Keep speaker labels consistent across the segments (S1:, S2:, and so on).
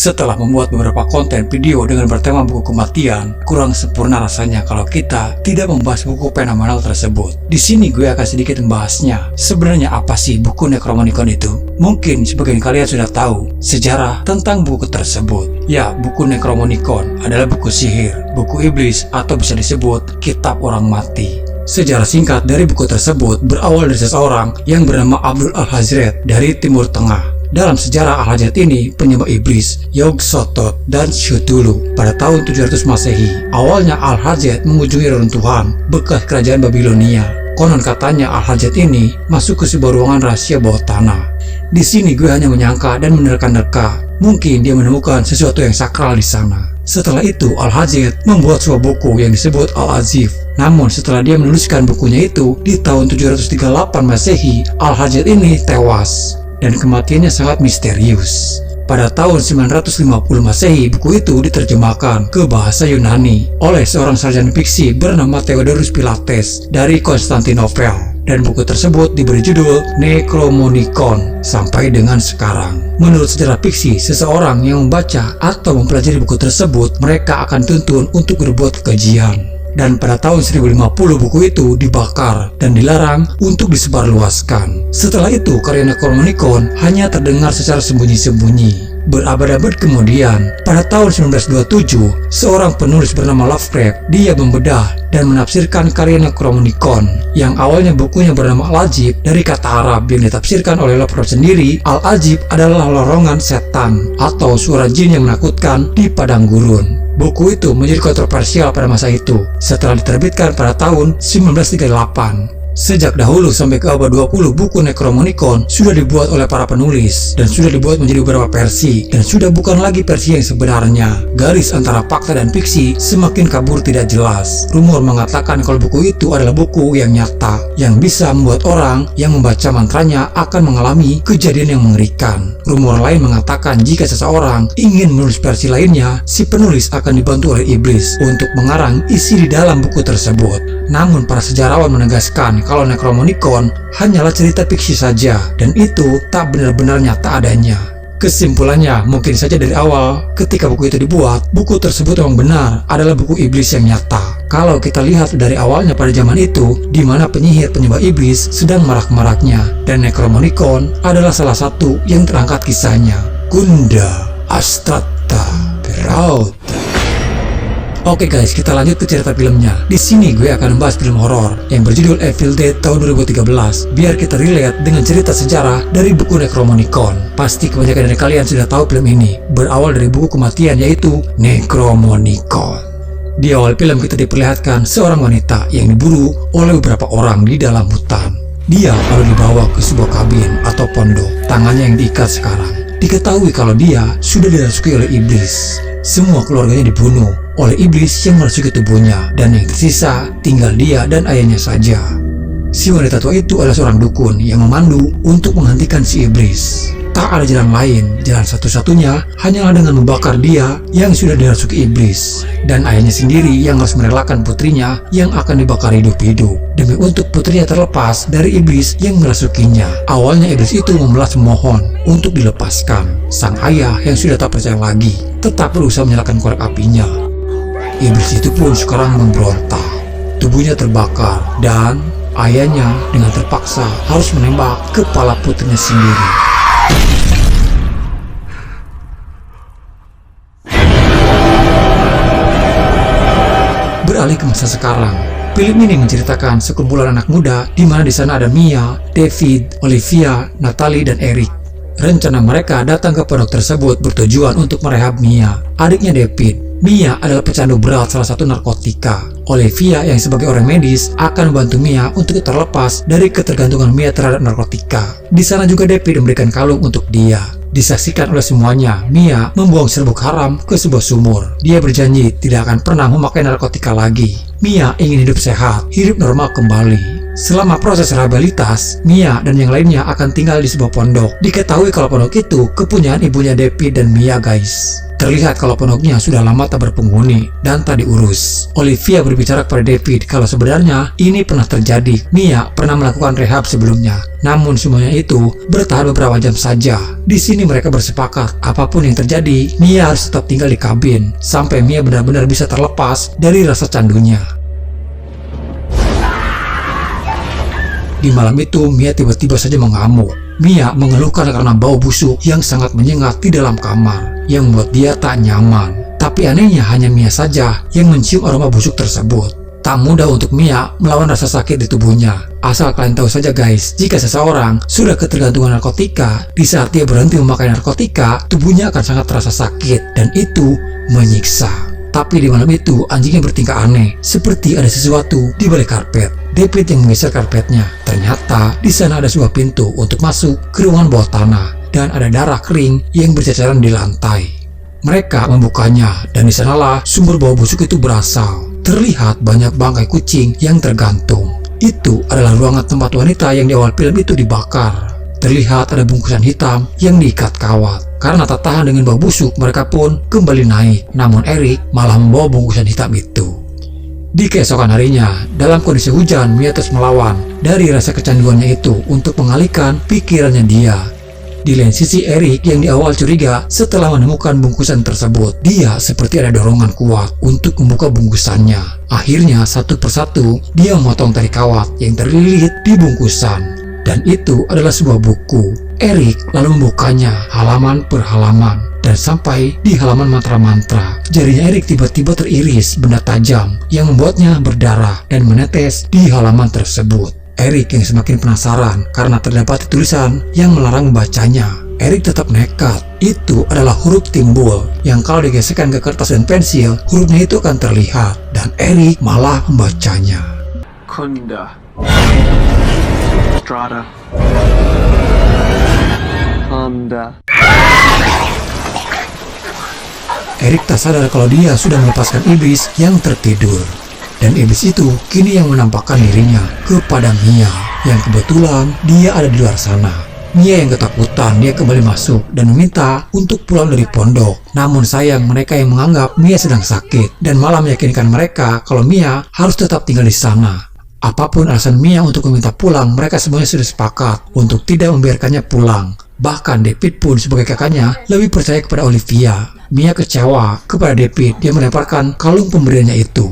S1: Setelah membuat beberapa konten video dengan bertema buku kematian, kurang sempurna rasanya kalau kita tidak membahas buku fenomenal tersebut. Di sini gue akan sedikit membahasnya. Sebenarnya apa sih buku Necronomicon itu? Mungkin sebagian kalian sudah tahu sejarah tentang buku tersebut. Ya, buku Necronomicon adalah buku sihir, buku iblis, atau bisa disebut kitab orang mati. Sejarah singkat dari buku tersebut berawal dari seseorang yang bernama Abdul Al-Hazred dari Timur Tengah. Dalam sejarah Al-Hazred ini, penyembah iblis, Yog-Sothoth, dan Cthulhu pada tahun 700 Masehi. Awalnya Al-Hazred mengunjungi reruntuhan bekas kerajaan Babilonia. Konon katanya Al-Hazred ini masuk ke sebuah ruangan rahasia bawah tanah. Di sini gue hanya menyangka dan menerka-nerka. Mungkin dia menemukan sesuatu yang sakral di sana. Setelah itu, Al-Hazred membuat sebuah buku yang disebut Al-Azif. Namun setelah dia menuliskan bukunya itu di tahun 738 Masehi, Al-Hazred ini tewas. Dan kematiannya sangat misterius. Pada tahun 950 Masehi, buku itu diterjemahkan ke bahasa Yunani oleh seorang sarjana fiksi bernama Theodorus Pilates dari Konstantinopel. Dan buku tersebut diberi judul Necronomicon sampai dengan sekarang. Menurut sejarah fiksi, seseorang yang membaca atau mempelajari buku tersebut, mereka akan tuntun untuk berbuat kekejian. Dan pada tahun 1050 buku itu dibakar dan dilarang untuk disebarluaskan. Setelah itu, karya Necronomicon hanya terdengar secara sembunyi-sembunyi. Berabad-abad kemudian, pada tahun 1927, seorang penulis bernama Lovecraft, dia membedah dan menafsirkan karya Necronomicon yang awalnya bukunya bernama Al-Ajib dari kata Arab yang ditafsirkan oleh Lovecraft sendiri. Al-Ajib adalah lorongan setan atau suara jin yang menakutkan di padang gurun. Buku itu menjadi kontroversial pada masa itu setelah diterbitkan pada tahun 1938. Sejak dahulu sampai ke abad 20, buku Necronomicon sudah dibuat oleh para penulis dan sudah dibuat menjadi beberapa versi dan sudah bukan lagi versi yang sebenarnya. Garis antara fakta dan fiksi semakin kabur tidak jelas. Rumor mengatakan kalau buku itu adalah buku yang nyata yang bisa membuat orang yang membaca mantranya akan mengalami kejadian yang mengerikan. Rumor lain mengatakan jika seseorang ingin menulis versi lainnya, si penulis akan dibantu oleh iblis untuk mengarang isi di dalam buku tersebut. Namun para sejarawan menegaskan kalau Necronomicon hanyalah cerita fiksi saja dan itu tak benar-benar nyata adanya. Kesimpulannya, mungkin saja dari awal ketika buku itu dibuat, buku tersebut memang benar adalah buku iblis yang nyata. Kalau kita lihat dari awalnya pada zaman itu, di mana penyihir-penyembah iblis sedang marak-maraknya, dan Necronomicon adalah salah satu yang terangkat kisahnya. Kunda Astrata Perauta. Oke guys, kita lanjut ke cerita filmnya. Di sini gue akan membahas film horor yang berjudul Evil Dead tahun 2013, biar kita relate dengan cerita sejarah dari buku Necronomicon. Pasti kebanyakan dari kalian sudah tahu film ini, berawal dari buku kematian yaitu Necronomicon. Di awal film kita diperlihatkan seorang wanita yang diburu oleh beberapa orang di dalam hutan. Dia lalu dibawa ke sebuah kabin atau pondok, tangannya yang diikat sekarang. Diketahui kalau dia sudah dirasuki oleh iblis. Semua keluarganya dibunuh oleh iblis yang merasuki tubuhnya, dan yang tersisa tinggal dia dan ayahnya saja. Si wanita tua itu adalah seorang dukun yang memandu untuk menghentikan si iblis. Tak ada jalan lain, jalan satu-satunya hanyalah dengan membakar dia yang sudah dirasuki iblis, dan ayahnya sendiri yang harus merelakan putrinya yang akan dibakar hidup-hidup demi untuk putrinya terlepas dari iblis yang merasukinya. Awalnya iblis itu memelas memohon untuk dilepaskan. Sang ayah yang sudah tak percaya lagi tetap berusaha menyalakan korek apinya. Iblis itu pun sekarang memberontak. Tubuhnya terbakar dan ayahnya dengan terpaksa harus menembak kepala putrinya sendiri. Beralih ke masa sekarang, film ini menceritakan sekumpulan anak muda di mana di sana ada Mia, David, Olivia, Natalie, dan Eric. Rencana mereka datang ke pondok tersebut bertujuan untuk merehab Mia, adiknya David. Mia adalah pecandu berat salah satu narkotika. Olivia yang sebagai orang medis akan membantu Mia untuk terlepas dari ketergantungan Mia terhadap narkotika. Di sana juga David memberikan kalung untuk dia. Disaksikan oleh semuanya, Mia membuang serbuk haram ke sebuah sumur. Dia berjanji tidak akan pernah memakai narkotika lagi. Mia ingin hidup sehat, hidup normal kembali. Selama proses rehabilitas, Mia dan yang lainnya akan tinggal di sebuah pondok. Diketahui kalau pondok itu kepunyaan ibunya David dan Mia, guys. Terlihat kalau pondoknya sudah lama tak berpenghuni dan tak diurus. Olivia berbicara kepada David kalau sebenarnya ini pernah terjadi. Mia pernah melakukan rehab sebelumnya. Namun semuanya itu bertahan beberapa jam saja. Di sini mereka bersepakat apapun yang terjadi, Mia harus tetap tinggal di kabin sampai Mia benar-benar bisa terlepas dari rasa candunya. Di malam itu, Mia tiba-tiba saja mengamuk. Mia mengeluhkan karena bau busuk yang sangat menyengat di dalam kamar, yang membuat dia tak nyaman. Tapi anehnya hanya Mia saja yang mencium aroma busuk tersebut. Tak mudah untuk Mia melawan rasa sakit di tubuhnya. Asal kalian tahu saja guys, jika seseorang sudah ketergantungan narkotika, di saat dia berhenti memakai narkotika, tubuhnya akan sangat terasa sakit dan itu menyiksa. Tapi di malam itu, anjingnya bertingkah aneh, seperti ada sesuatu di balik karpet. David yang menggeser karpetnya. Ternyata di sana ada sebuah pintu untuk masuk ke ruangan bawah tanah dan ada darah kering yang berceceran di lantai. Mereka membukanya dan di sanalah sumber bau busuk itu berasal. Terlihat banyak bangkai kucing yang tergantung. Itu adalah ruangan tempat wanita yang di awal film itu dibakar. Terlihat ada bungkusan hitam yang diikat kawat. Karena tak tahan dengan bau busuk, mereka pun kembali naik. Namun Eric malah membawa bungkusan hitam itu. Di keesokan harinya, dalam kondisi hujan, Mia terus melawan dari rasa kecanduannya itu untuk mengalihkan pikirannya dia. Di lain sisi, Eric yang di awal curiga setelah menemukan bungkusan tersebut, dia seperti ada dorongan kuat untuk membuka bungkusannya. Akhirnya, satu persatu, dia memotong tali kawat yang terlilit di bungkusan. Dan itu adalah sebuah buku. Eric lalu membukanya halaman per halaman dan sampai di halaman mantra-mantra. Jarinya Eric tiba-tiba teriris benda tajam yang membuatnya berdarah dan menetes di halaman tersebut. Eric yang semakin penasaran karena terdapat tulisan yang melarang membacanya. Eric tetap nekat. Itu adalah huruf timbul yang kalau digeserkan ke kertas dan pensil, hurufnya itu akan terlihat dan Eric malah membacanya.
S2: Kunda Strata Honda.
S1: Eric tak sadar kalau dia sudah melepaskan iblis yang tertidur. Dan iblis itu kini yang menampakkan dirinya kepada Mia, yang kebetulan dia ada di luar sana. Mia yang ketakutan, dia kembali masuk dan meminta untuk pulang dari pondok. Namun sayang, mereka yang menganggap Mia sedang sakit dan malah meyakinkan mereka kalau Mia harus tetap tinggal di sana. Apapun alasan Mia untuk meminta pulang, mereka semuanya sudah sepakat untuk tidak membiarkannya pulang. Bahkan David pun sebagai kakaknya lebih percaya kepada Olivia. Mia kecewa kepada David, dia melemparkan kalung pemberiannya itu.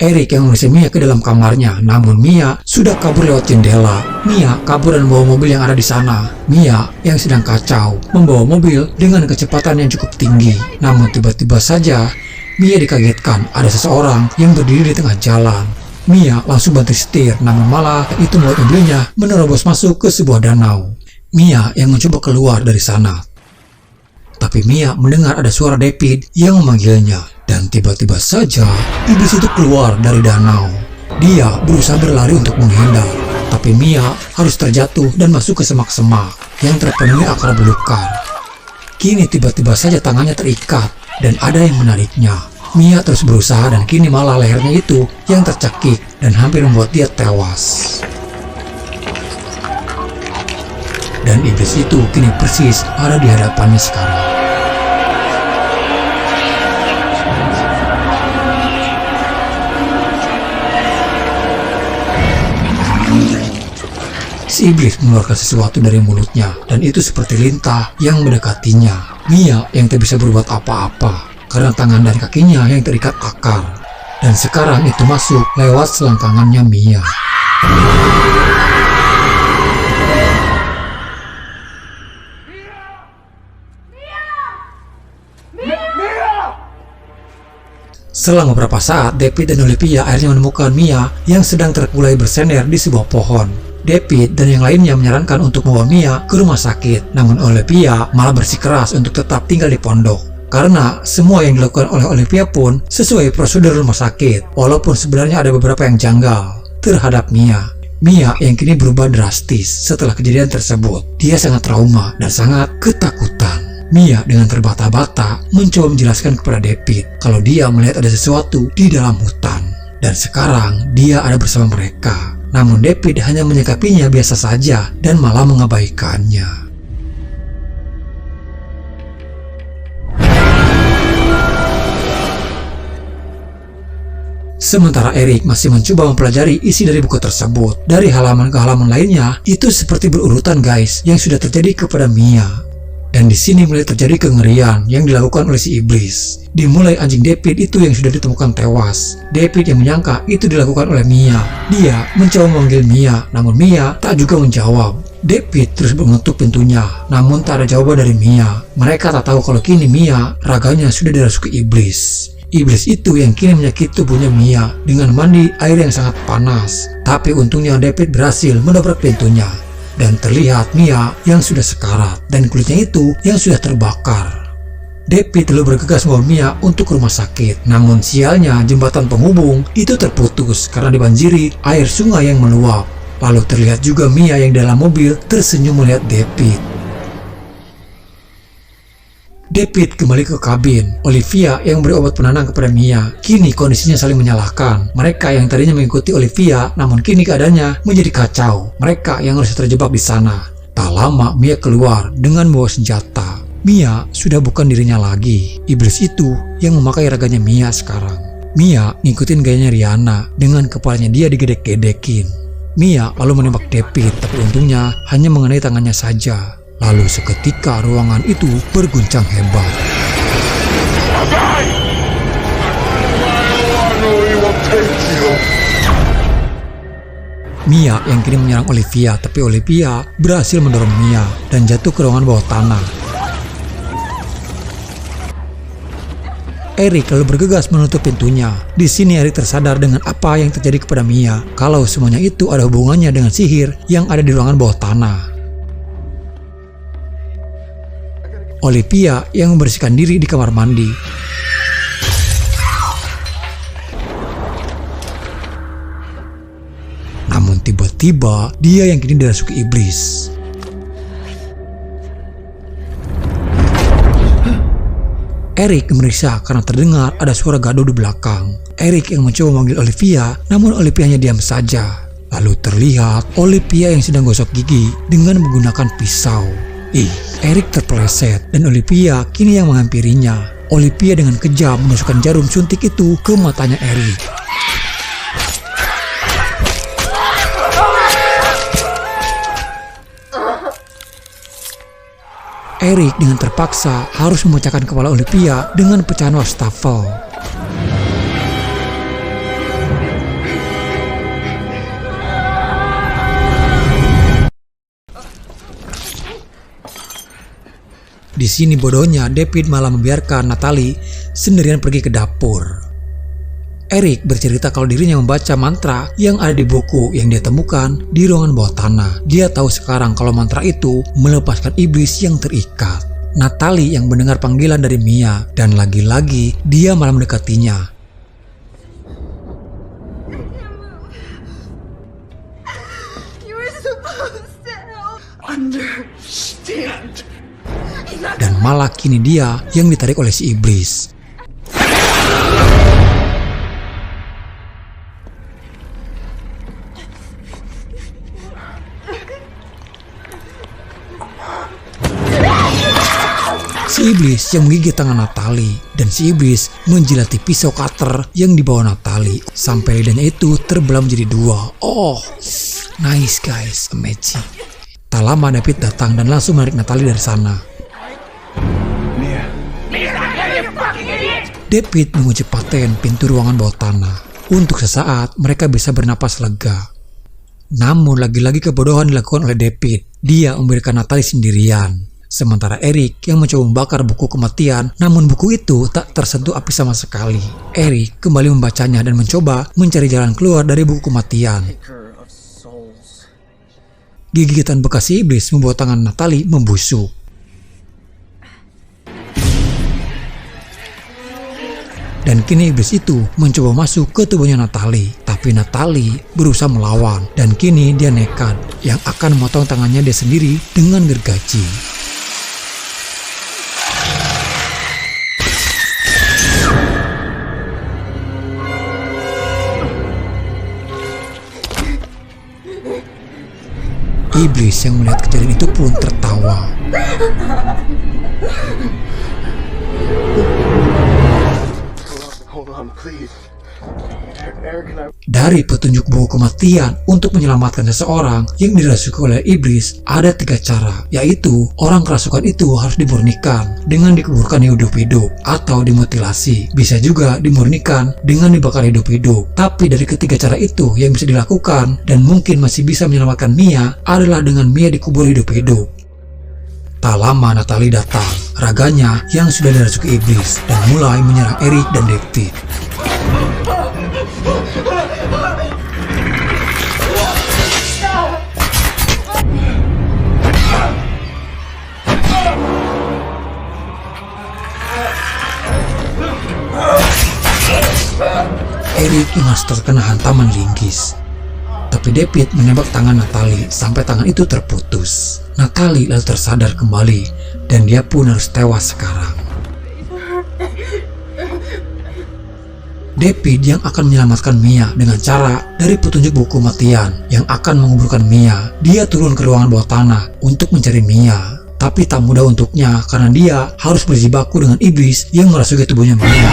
S1: Eric yang mengusir Mia ke dalam kamarnya, namun Mia sudah kabur lewat jendela. Mia kabur dan membawa mobil yang ada di sana. Mia yang sedang kacau membawa mobil dengan kecepatan yang cukup tinggi. Namun tiba-tiba saja Mia dikagetkan ada seseorang yang berdiri di tengah jalan. Mia langsung banting setir, namun malah itu membuat mobilnya menerobos masuk ke sebuah danau. Mia yang mencoba keluar dari sana. Tapi Mia mendengar ada suara David yang memanggilnya. Dan tiba-tiba saja iblis itu keluar dari danau. Dia berusaha berlari untuk menghindar. Tapi Mia harus terjatuh dan masuk ke semak-semak yang terpenuhi akar belukar. Kini tiba-tiba saja tangannya terikat dan ada yang menariknya. Mia terus berusaha dan kini malah lehernya itu yang tercekik dan hampir membuat dia tewas. Dan iblis itu kini persis ada di hadapannya sekarang. Si iblis mengeluarkan sesuatu dari mulutnya dan itu seperti lintah yang mendekatinya. Mia yang tak bisa berbuat apa-apa karena tangan dan kakinya yang terikat akar. Dan sekarang itu masuk lewat selangkangannya Mia. Selang beberapa saat, David dan Olivia akhirnya menemukan Mia yang sedang terkulai bersender di sebuah pohon. David dan yang lainnya menyarankan untuk membawa Mia ke rumah sakit, namun Olivia malah bersikeras untuk tetap tinggal di pondok. Karena semua yang dilakukan oleh Olivia pun sesuai prosedur rumah sakit, walaupun sebenarnya ada beberapa yang janggal terhadap Mia. Mia yang kini berubah drastis setelah kejadian tersebut. Dia sangat trauma dan sangat ketakutan. Mia dengan terbata-bata mencoba menjelaskan kepada David kalau dia melihat ada sesuatu di dalam hutan. Dan sekarang dia ada bersama mereka. Namun David hanya menyikapinya biasa saja dan malah mengabaikannya. Sementara Eric masih mencoba mempelajari isi dari buku tersebut. Dari halaman ke halaman lainnya, itu seperti berurutan guys, yang sudah terjadi kepada Mia. Dan di sini mulai terjadi kengerian yang dilakukan oleh si iblis. Dimulai anjing David itu yang sudah ditemukan tewas. David yang menyangka itu dilakukan oleh Mia. Dia mencoba memanggil Mia, namun Mia tak juga menjawab. David terus mengetuk pintunya, namun tak ada jawaban dari Mia. Mereka tak tahu kalau kini Mia raganya sudah dirasuki iblis. Iblis itu yang kini menyakiti tubuhnya Mia dengan mandi air yang sangat panas. Tapi untungnya David berhasil mendobrak pintunya. Dan terlihat Mia yang sudah sekarat dan kulitnya itu yang sudah terbakar. David lalu bergegas membawa Mia untuk ke rumah sakit. Namun sialnya jembatan penghubung itu terputus karena dibanjiri air sungai yang meluap. Lalu terlihat juga Mia yang dalam mobil tersenyum melihat David. David kembali ke kabin. Olivia yang memberi obat penenang kepada Mia. Kini kondisinya saling menyalahkan. Mereka yang tadinya mengikuti Olivia, namun kini keadaannya menjadi kacau. Mereka yang harus terjebak di sana. Tak lama Mia keluar dengan membawa senjata. Mia sudah bukan dirinya lagi. Iblis itu yang memakai raganya Mia sekarang. Mia ngikutin gayanya Rihanna dengan kepalanya dia digedek-gedekin. Mia lalu menembak David, tapi untungnya hanya mengenai tangannya saja. Lalu seketika ruangan itu berguncang hebat. Mia yang kini menyerang Olivia, tapi Olivia berhasil mendorong Mia dan jatuh ke ruangan bawah tanah. Eric lalu bergegas menutup pintunya. Di sini Eric tersadar dengan apa yang terjadi kepada Mia, kalau semuanya itu ada hubungannya dengan sihir yang ada di ruangan bawah tanah. Olivia yang membersihkan diri di kamar mandi. Namun tiba-tiba dia yang kini dirasuki iblis. Eric memeriksa karena terdengar ada suara gaduh di belakang. Eric yang mencoba memanggil Olivia, namun Olivia hanya diam saja. Lalu terlihat Olivia yang sedang gosok gigi dengan menggunakan pisau. Eric terpeleset dan Olivia kini yang menghampirinya. Olivia dengan kejam menusukkan jarum suntik itu ke matanya Eric. Eric dengan terpaksa harus memecahkan kepala Olivia dengan pecahan wastafel. Di sini bodohnya David malah membiarkan Natalie sendirian pergi ke dapur. Eric bercerita kalau dirinya membaca mantra yang ada di buku yang dia temukan di ruangan bawah tanah. Dia tahu sekarang kalau mantra itu melepaskan iblis yang terikat. Natalie yang mendengar panggilan dari Mia dan lagi-lagi dia malah mendekatinya. Dan malah kini dia yang ditarik oleh si iblis. Si iblis yang menggigit tangan Natalie dan si iblis menjilati pisau cutter yang dibawa Natalie sampai lidahnya itu terbelah menjadi dua. Oh, nice guys, amazing. Tak lama David datang dan langsung menarik Natalie dari sana. David mengunci paten pintu ruangan bawah tanah. Untuk sesaat mereka bisa bernapas lega. Namun lagi-lagi kebodohan dilakukan oleh David. Dia memberikan Natalie sendirian. Sementara Eric yang mencoba membakar buku kematian, namun buku itu tak tersentuh api sama sekali. Eric kembali membacanya dan mencoba mencari jalan keluar dari buku kematian. Gigitan bekas iblis membuat tangan Natalie membusuk. Dan kini iblis itu mencoba masuk ke tubuhnya Natalie. Tapi Natalie berusaha melawan. Dan kini dia nekat yang akan memotong tangannya dia sendiri dengan gergaji. Iblis yang melihat kejadian itu pun tertawa.
S2: Hold on, please. Eric and I...
S1: Dari petunjuk buku kematian untuk menyelamatkan seseorang yang dirasuki oleh iblis, ada 3 cara, yaitu orang kerasukan itu harus dimurnikan dengan dikuburkan hidup-hidup atau dimutilasi. Bisa juga dimurnikan dengan dibakar hidup-hidup. Tapi dari ketiga cara itu yang bisa dilakukan dan mungkin masih bisa menyelamatkan Mia adalah dengan Mia dikubur hidup-hidup. Tak lama Natalie datang, raganya yang sudah dirasuki iblis, dan mulai menyerang Eric dan David. Eric yang terkena hantaman linggis. Tapi David menembak tangan Natalie sampai tangan itu terputus. Natalie lalu tersadar kembali dan dia pun harus tewas sekarang. David yang akan menyelamatkan Mia dengan cara dari petunjuk buku kematian yang akan menguburkan Mia. Dia turun ke ruangan bawah tanah untuk mencari Mia. Tapi tak mudah untuknya karena dia harus berjibaku dengan iblis yang merasuki tubuhnya Mia.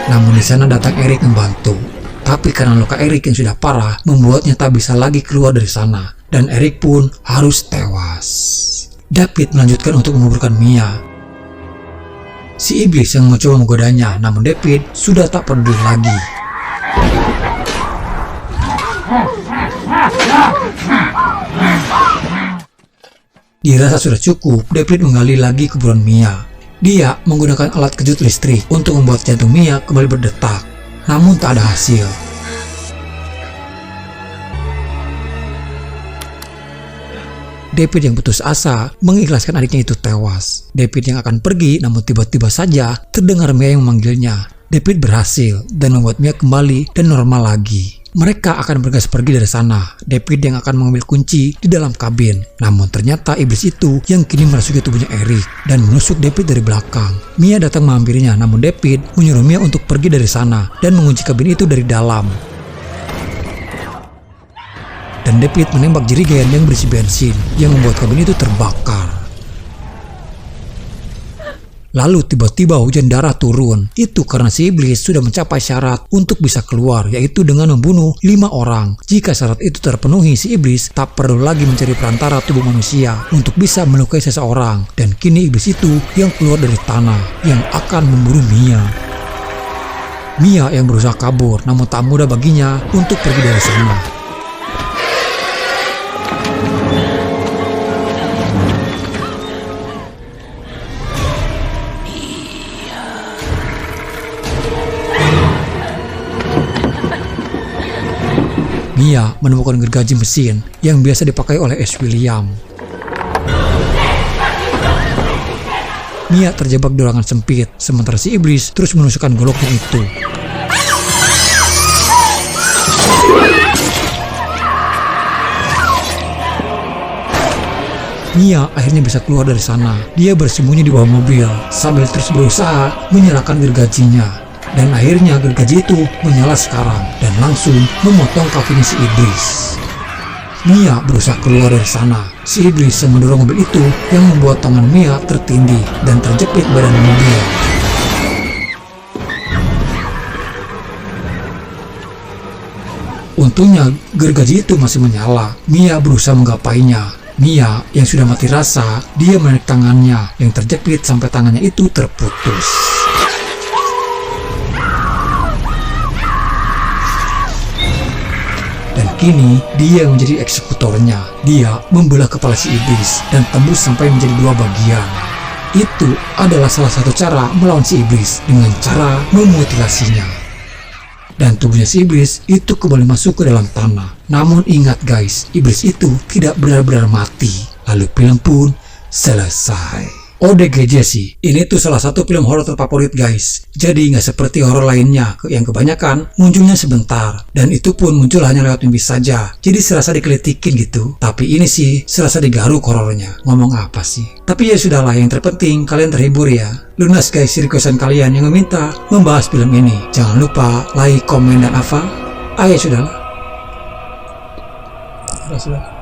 S1: Namun di sana datang Eric membantu. Tapi karena luka Eric yang sudah parah membuatnya tak bisa lagi keluar dari sana dan Eric pun harus tewas. David melanjutkan untuk menguburkan Mia. Si iblis yang mencoba menggodanya, namun David sudah tak peduli lagi. Dirasa sudah cukup, David menggali lagi kuburan Mia. Dia menggunakan alat kejut listrik untuk membuat jantung Mia kembali berdetak, namun tak ada hasil. David yang putus asa mengikhlaskan adiknya itu tewas. David yang akan pergi, namun tiba-tiba saja terdengar Mia yang memanggilnya. David berhasil dan membuat Mia kembali dan normal lagi. Mereka akan bergegas pergi dari sana. David yang akan mengambil kunci di dalam kabin. Namun ternyata iblis itu yang kini merasuki tubuhnya Eric dan menusuk David dari belakang. Mia datang menghampirinya, namun David menyuruh Mia untuk pergi dari sana dan mengunci kabin itu dari dalam. Dan David menembak jerigen yang berisi bensin yang membuat kabin itu terbakar. Lalu tiba-tiba hujan darah turun. Itu karena si iblis sudah mencapai syarat untuk bisa keluar, yaitu dengan membunuh 5 orang. Jika syarat itu terpenuhi, si iblis tak perlu lagi mencari perantara tubuh manusia untuk bisa melukai seseorang. Dan kini iblis itu yang keluar dari tanah yang akan memburu Mia. Mia yang berusaha kabur, namun tak mudah baginya untuk pergi dari sana. Mia menemukan gergaji mesin yang biasa dipakai oleh Ash William. Mia terjebak di ruangan sempit, sementara si iblis terus menusukkan goloknya itu. Mia akhirnya bisa keluar dari sana. Dia bersembunyi di bawah mobil sambil terus berusaha menyalakan gergajinya. Dan akhirnya gergaji itu menyala sekarang dan langsung memotong kakinya si iblis. Mia berusaha keluar dari sana. Si iblis yang mendorong mobil itu yang membuat tangan Mia tertindih dan terjepit badan mobil. Untungnya gergaji itu masih menyala. Mia berusaha menggapainya. Mia yang sudah mati rasa, dia menarik tangannya yang terjepit sampai tangannya itu terputus. Dan kini dia yang menjadi eksekutornya. Dia membelah kepala si iblis dan tembus sampai menjadi 2 bagian. Itu adalah salah satu cara melawan si iblis dengan cara memutilasinya. Dan tubuhnya si iblis itu kembali masuk ke dalam tanah. Namun ingat guys, iblis itu tidak benar-benar mati. Lalu film pun selesai. ODGJ sih, ini tuh salah satu film horor terfavorit guys. Jadi nggak seperti horor lainnya yang kebanyakan munculnya sebentar, dan itu pun muncul hanya lewat mimpi saja. Jadi serasa dikelitikin gitu. Tapi ini sih serasa digaruk horornya. Ngomong apa sih? Tapi ya sudahlah, yang terpenting kalian terhibur ya. Lunas guys requestan kalian yang meminta membahas film ini. Jangan lupa like, komen, dan apa? Ah ya sudahlah. Sudah.